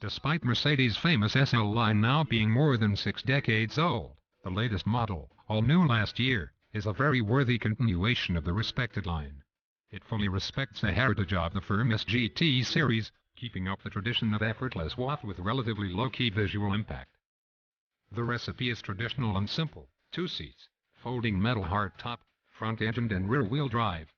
Despite Mercedes' famous SL line now being more than 6 decades old, the latest model, all new last year, is a very worthy continuation of the respected line. It fully respects the heritage of the firm's GT series, keeping up the tradition of effortless waft with relatively low-key visual impact. The recipe is traditional and simple: 2 seats, folding metal hardtop, front-engined and rear-wheel drive.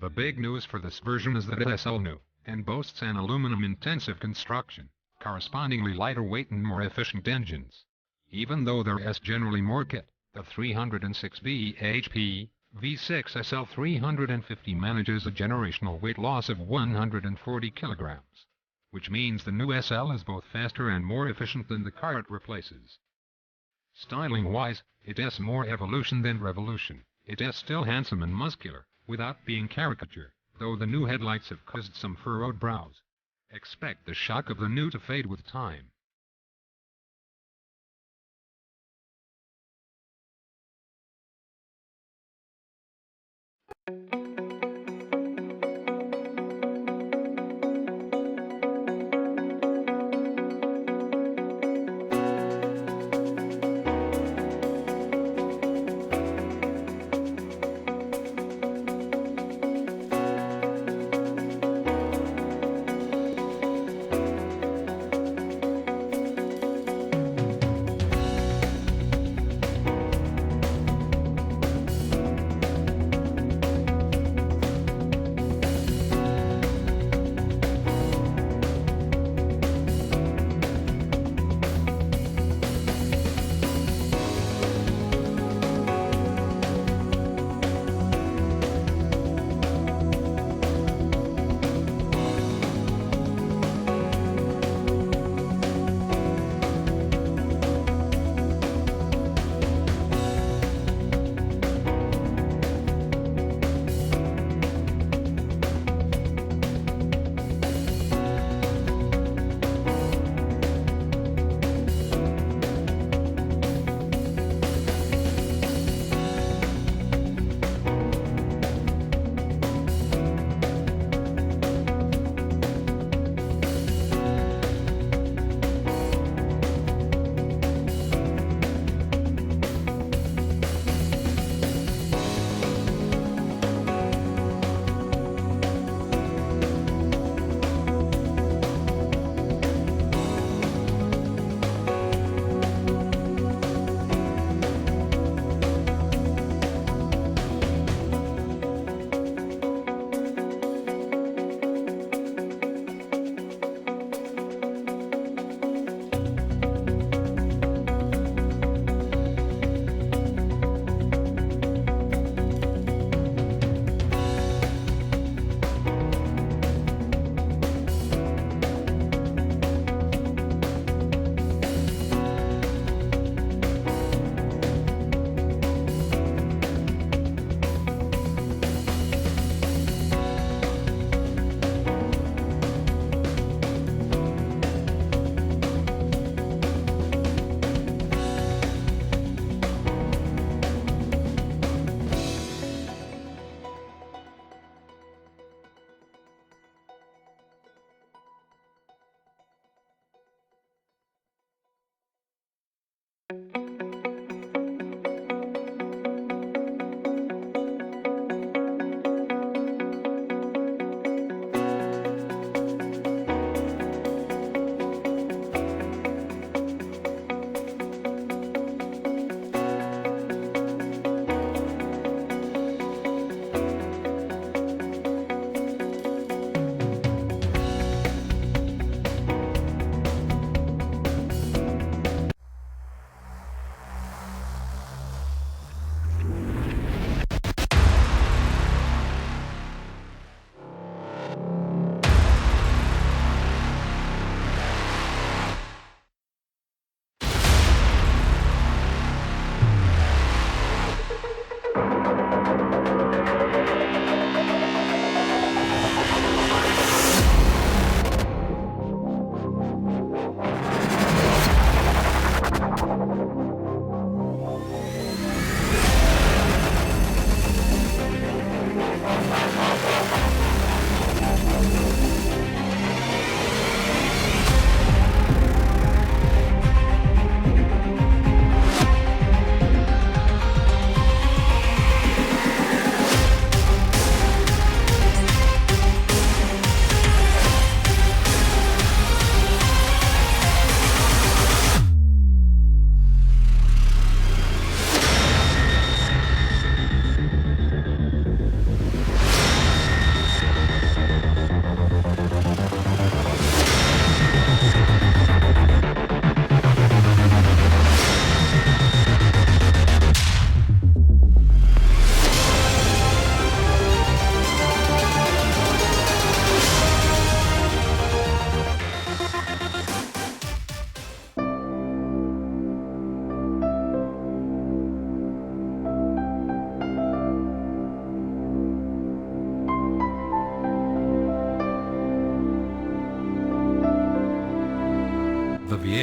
The big news for this version is that it is SL new, and boasts an aluminum-intensive construction, correspondingly lighter weight and more efficient engines. Even though there is generally more kit, the 306 bhp V6 SL350 manages a generational weight loss of 140 kilograms, which means the new SL is both faster and more efficient than the car it replaces. Styling-wise, it is more evolution than revolution. It is still handsome and muscular, without being caricature, though the new headlights have caused some furrowed brows. Expect the shock of the new to fade with time.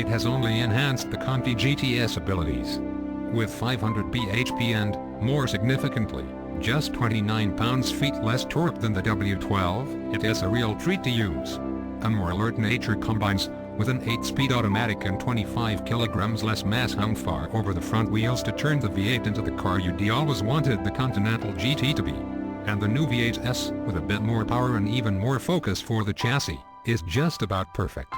V8 has only enhanced the Conti GT's abilities. With 500 bhp and, more significantly, just 29 pounds-feet less torque than the W12, it is a real treat to use. A more alert nature combines with an 8-speed automatic and 25 kilograms less mass hung far over the front wheels to turn the V8 into the car you'd always wanted the Continental GT to be. And the new V8s, with a bit more power and even more focus for the chassis, is just about perfect.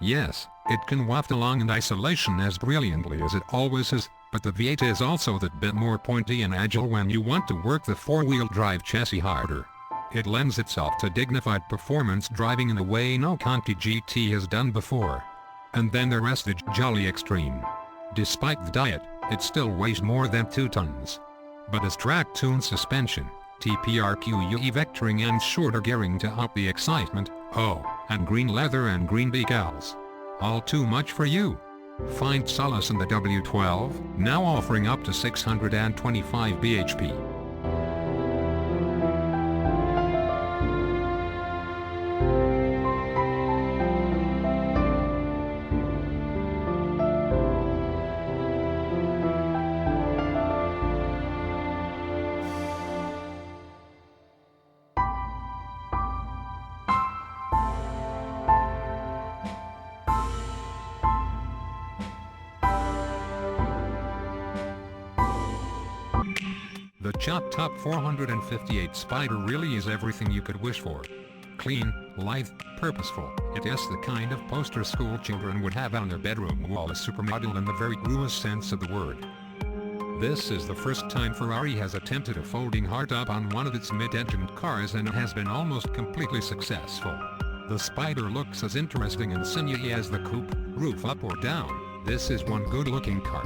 Yes, it can waft along in isolation as brilliantly as it always has, but the V8 is also that bit more pointy and agile when you want to work the four-wheel drive chassis harder. It lends itself to dignified performance driving in a way no Conti GT has done before. And then the rest is jolly extreme. Despite the diet, it still weighs more than 2 tons. But as track-tuned suspension, TPRQE vectoring and shorter gearing to up the excitement, and green leather and green decals. All too much for you? Find solace in the W12, now offering up to 625 bhp. The chop-top 458 Spyder really is everything you could wish for. Clean, lithe, purposeful, it is the kind of poster school children would have on their bedroom wall, a supermodel in the very truest sense of the word. This is the first time Ferrari has attempted a folding hardtop on one of its mid-engined cars, and it has been almost completely successful. The Spyder looks as interesting and sinewy as the coupe, roof up or down. This is one good-looking car.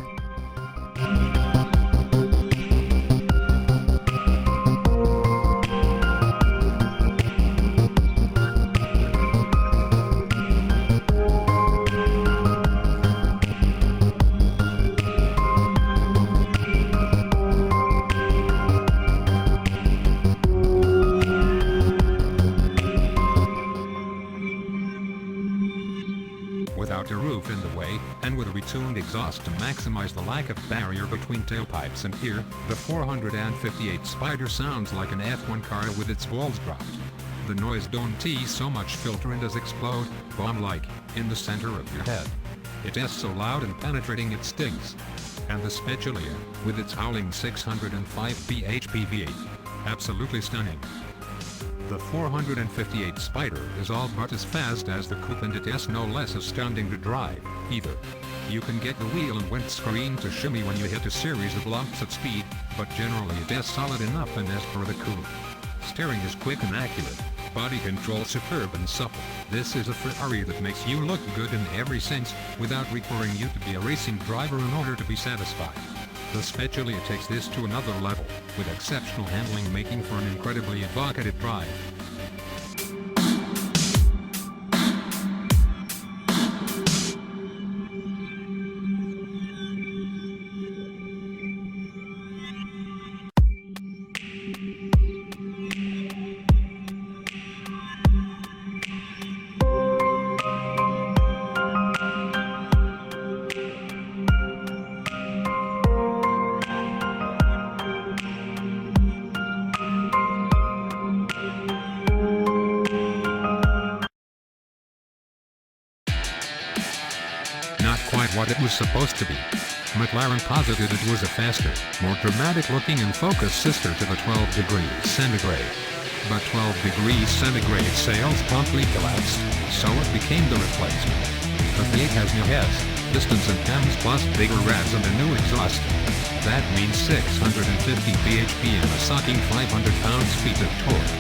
Without a roof in the way, and with a retuned exhaust to maximize the lack of barrier between tailpipes and ear, the 458 Spyder sounds like an F1 car with its walls dropped. The noise don't so much filter and does explode, bomb-like, in the center of your head. It is so loud and penetrating it stings. And the Specialia, with its howling 605 bhp V8. Absolutely stunning. The 458 Spyder is all but as fast as the coupe, and it is no less astounding to drive, either. You can get the wheel and windscreen to shimmy when you hit a series of lumps at speed, but generally it is solid enough, and as for the coupe, steering is quick and accurate, body control superb and supple. This is a Ferrari that makes you look good in every sense, without requiring you to be a racing driver in order to be satisfied. The Specialia takes this to another level, with exceptional handling making for an incredibly evocative drive. Quite what it was supposed to be. McLaren posited it was a faster, more dramatic-looking and focused sister to the 12 degrees centigrade. But 12 degrees centigrade sales promptly collapsed, so it became the replacement. The V8 has new heads, distance and cams plus bigger revs and a new exhaust. That means 650 bhp and a socking 500 pounds-feet of torque.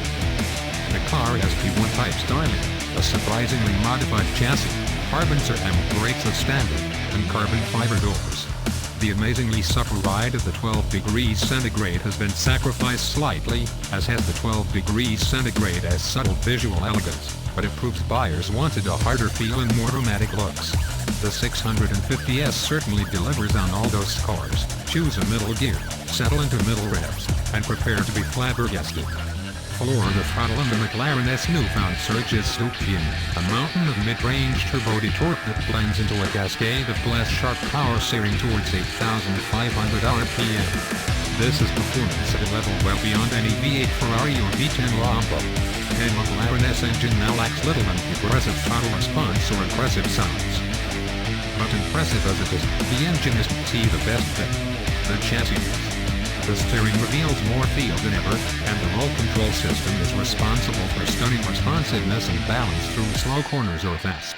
The car has P1 type styling, a surprisingly modified chassis, carbon ceramic brakes as standard, and carbon fiber doors. The amazingly supple ride of the 12 degrees centigrade has been sacrificed slightly, as has the 12 degrees centigrade as subtle visual elegance, but it proves buyers wanted a harder feel and more dramatic looks. The 650S certainly delivers on all those scores. Choose a middle gear, settle into middle revs, and prepare to be flabbergasted. floor of the throttle and the McLaren's newfound surge is Stygian, a mountain of mid-range turbo-de torque that blends into a cascade of glass-sharp power searing towards 8,500 RPM. This is performance at a level well beyond any V8 Ferrari or V10 Lambo. The McLaren's engine now lacks little aggressive throttle response or aggressive sounds. But impressive as it is, the engine is the best thing. The chassis is. The steering reveals more feel than ever, and the roll control system is responsible for stunning responsiveness and balance through slow corners or fast.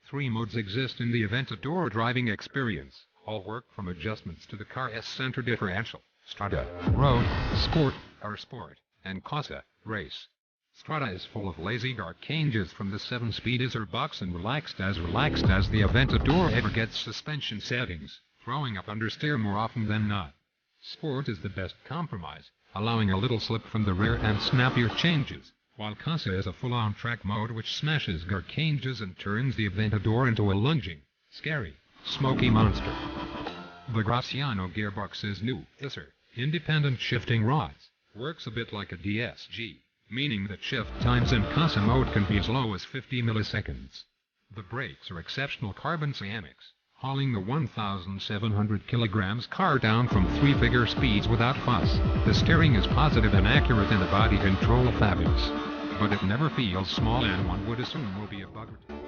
Three modes exist in the Aventador driving experience, all work from adjustments to the car's center differential: Strada, Road, Sport, or Sport, and Cosa, Race. Strada is full of lazy changes from the 7-speed ISR box and relaxed as the Aventador ever gets suspension settings, throwing up understeer more often than not. Sport is the best compromise, allowing a little slip from the rear and snappier changes, while Cosa is a full-on track mode which smashes changes and turns the Aventador into a lunging, scary, smoky monster. The Graciano gearbox is new, ISR, independent shifting rods, works a bit like a DSG, meaning that shift times in Cosa mode can be as low as 50 milliseconds. The brakes are exceptional carbon ceramics, hauling the 1,700 kilograms car down from 3-figure speeds without fuss. The steering is positive and accurate and the body control fabulous. But it never feels small, and one would assume will be a bug or two.